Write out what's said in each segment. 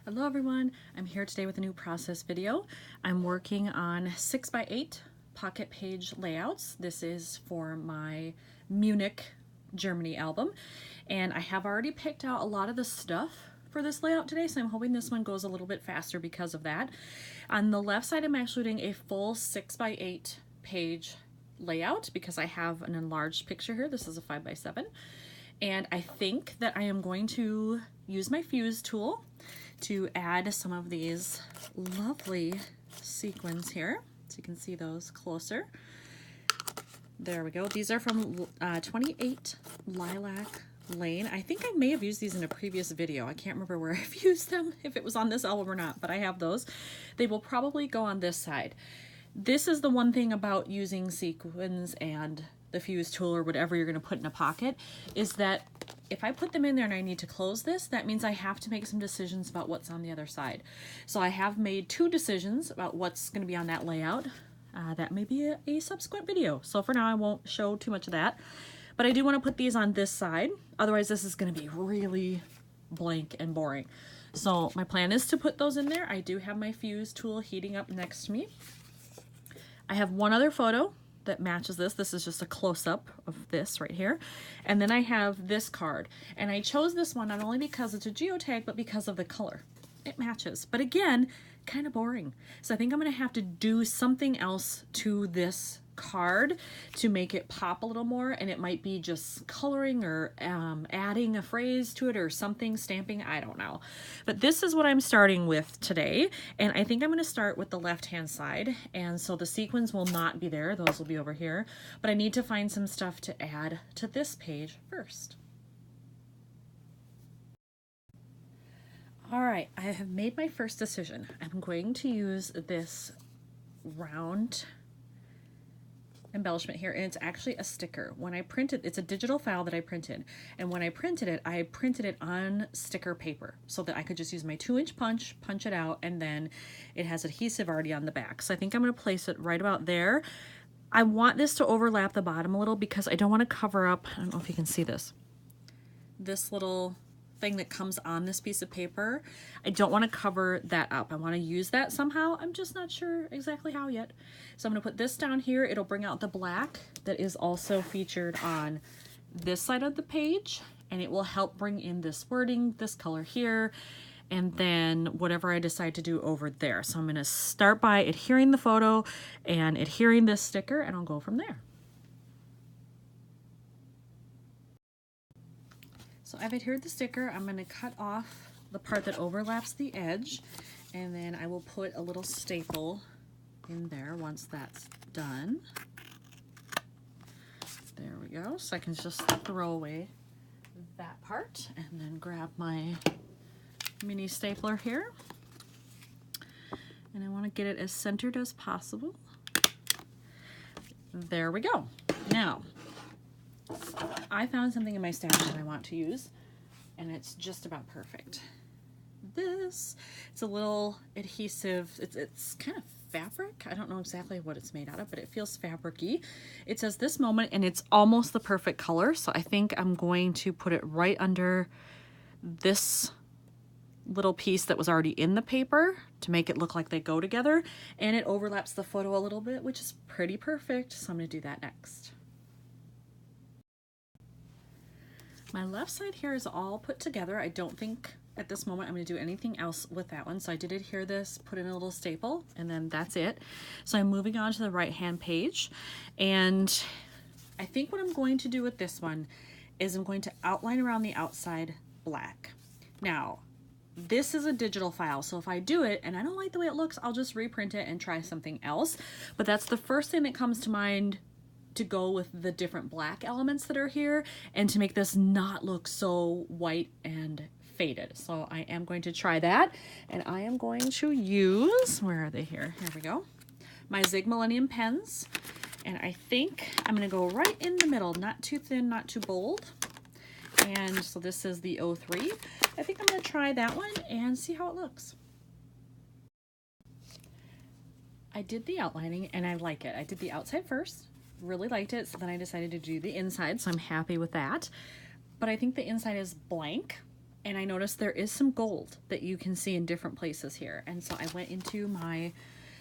Hello everyone, I'm here today with a new process video. I'm working on 6x8 pocket page layouts. This is for my Munich, Germany album, and I have already picked out a lot of the stuff for this layout today, so I'm hoping this one goes a little bit faster because of that. On the left side, I'm actually doing a full 6x8 page layout because I have an enlarged picture here. This is a 5x7, and I think that I am going to use my fuse tool to add some of these lovely sequins here, so you can see those closer. There we go. These are from 28 Lilac Lane. I think I may have used these in a previous video. I can't remember where I've used them, if it was on this album or not, but I have those. They will probably go on this side. This is the one thing about using sequins and the fuse tool or whatever you're going to put in a pocket, is that if I put them in there and I need to close this, that means I have to make some decisions about what's on the other side. So I have made two decisions about what's going to be on that layout. That may be a subsequent video. So for now, I won't show too much of that. But I do want to put these on this side. Otherwise, this is going to be really blank and boring. So my plan is to put those in there. I do have my fuse tool heating up next to me. I have one other photo that matches this. This is just a close-up of this right here. And then I have this card. And I chose this one not only because it's a geotag, but because of the color. It matches. But again, kind of boring. So I think I'm going to have to do something else to this card to make it pop a little more, and it might be just coloring or adding a phrase to it or something, stamping, I don't know. But this is what I'm starting with today, and I think I'm going to start with the left hand side, and so the sequins will not be there, those will be over here, but I need to find some stuff to add to this page first. All right, I have made my first decision. I'm going to use this round embellishment here, and it's actually a sticker. When I printed, it's a digital file that I printed, and when I printed it on sticker paper so that I could just use my 2-inch punch it out, and then it has adhesive already on the back. So I think I'm going to place it right about there. I want this to overlap the bottom a little because I don't want to cover up, I don't know if you can see this little thing that comes on this piece of paper. I don't want to cover that up. I want to use that somehow. I'm just not sure exactly how yet. So I'm going to put this down here. It'll bring out the black that is also featured on this side of the page, and it will help bring in this wording, this color here, and then whatever I decide to do over there. So I'm going to start by adhering the photo and adhering this sticker, and I'll go from there. So I've adhered the sticker. I'm going to cut off the part that overlaps the edge, and then I will put a little staple in there once that's done. There we go. So I can just throw away that part and then grab my mini stapler here. And I want to get it as centered as possible. There we go. Now, I found something in my stash that I want to use, and it's just about perfect. It's a little adhesive, it's kind of fabric. I don't know exactly what it's made out of, but it feels fabric-y. It says this moment, and it's almost the perfect color, so I think I'm going to put it right under this little piece that was already in the paper to make it look like they go together, and it overlaps the photo a little bit, which is pretty perfect, so I'm going to do that next. My left side here is all put together. I don't think at this moment I'm going to do anything else with that one. So I did adhere this, put in a little staple, and then that's it. So I'm moving on to the right hand page. And I think what I'm going to do with this one is I'm going to outline around the outside black. Now, this is a digital file, so if I do it and I don't like the way it looks, I'll just reprint it and try something else. But that's the first thing that comes to mind to go with the different black elements that are here and to make this not look so white and faded. So I am going to try that, and I am going to use, where are they here? Here we go. My Zig Millennium pens, and I think I'm going to go right in the middle, not too thin, not too bold. And so this is the 03. I think I'm going to try that one and see how it looks. I did the outlining and I like it. I did the outside first. Really liked it, so then I decided to do the inside, so I'm happy with that. But I think the inside is blank, and I noticed there is some gold that you can see in different places here. And so I went into my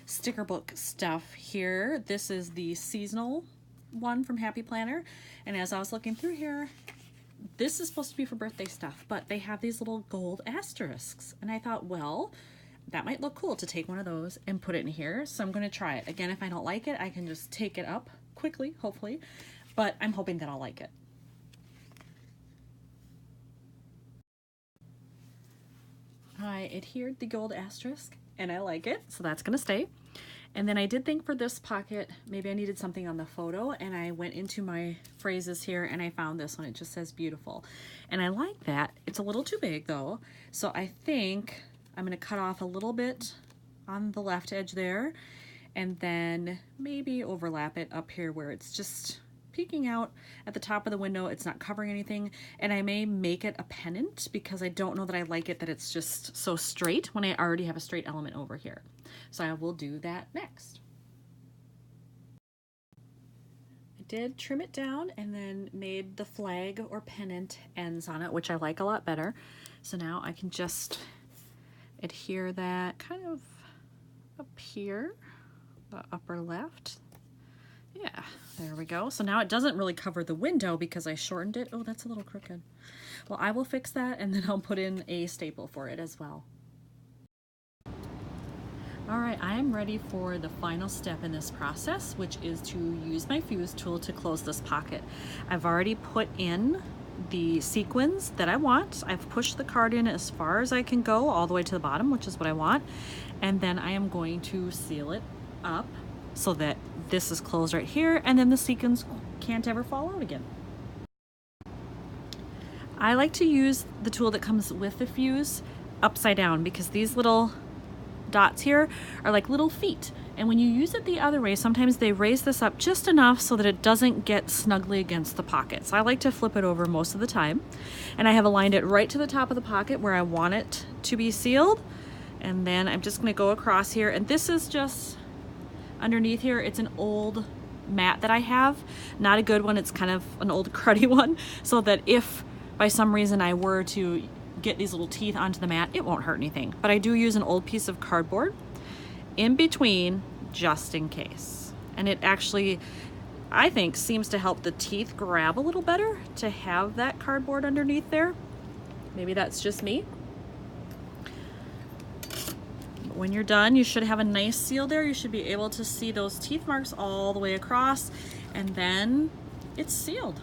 sticker book stuff here. This is the seasonal one from Happy Planner. And as I was looking through here, this is supposed to be for birthday stuff, but they have these little gold asterisks. And I thought, well, that might look cool to take one of those and put it in here. So I'm going to try it. Again, if I don't like it, I can just take it up quickly, hopefully, but I'm hoping that I'll like it. I adhered the gold asterisk and I like it, so that's gonna stay. And then I did think for this pocket, maybe I needed something on the photo, and I went into my phrases here and I found this one. It just says beautiful. And I like that. It's a little too big though. So I think I'm gonna cut off a little bit on the left edge there and then maybe overlap it up here where it's just peeking out at the top of the window. It's not covering anything. And I may make it a pennant because I don't know that I like it that it's just so straight when I already have a straight element over here. So I will do that next. I did trim it down and then made the flag or pennant ends on it, which I like a lot better. So now I can just adhere that kind of up here, the upper left. Yeah, there we go. So now it doesn't really cover the window because I shortened it. Oh, that's a little crooked. Well, I will fix that and then I'll put in a staple for it as well. All right, I am ready for the final step in this process, which is to use my fuse tool to close this pocket. I've already put in the sequins that I want. I've pushed the card in as far as I can go, all the way to the bottom, which is what I want. And then I am going to seal it up so that this is closed right here, and then the sequins can't ever fall out again. I like to use the tool that comes with the fuse upside down because these little dots here are like little feet, and when you use it the other way, sometimes they raise this up just enough so that it doesn't get snugly against the pocket. So I like to flip it over most of the time, and I have aligned it right to the top of the pocket where I want it to be sealed. And then I'm just going to go across here, and this is just underneath here. It's an old mat that I have, not a good one. It's kind of an old cruddy one, so that if by some reason I were to get these little teeth onto the mat, it won't hurt anything. But I do use an old piece of cardboard in between just in case. And it actually, I think, seems to help the teeth grab a little better to have that cardboard underneath there. Maybe that's just me. But when you're done, you should have a nice seal there. You should be able to see those teeth marks all the way across, and then it's sealed.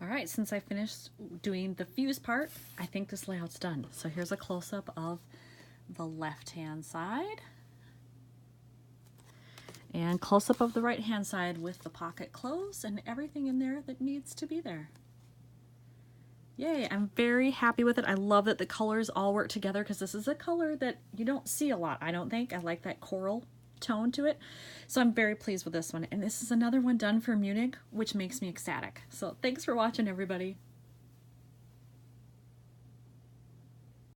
All right, since I finished doing the fuse part, I think this layout's done. So here's a close-up of the left-hand side and close-up of the right-hand side with the pocket closed and everything in there that needs to be there. Yay, I'm very happy with it. I love that the colors all work together because this is a color that you don't see a lot, I don't think. I like that coral tone to it. So I'm very pleased with this one. And this is another one done for Munich, which makes me ecstatic. So thanks for watching, everybody.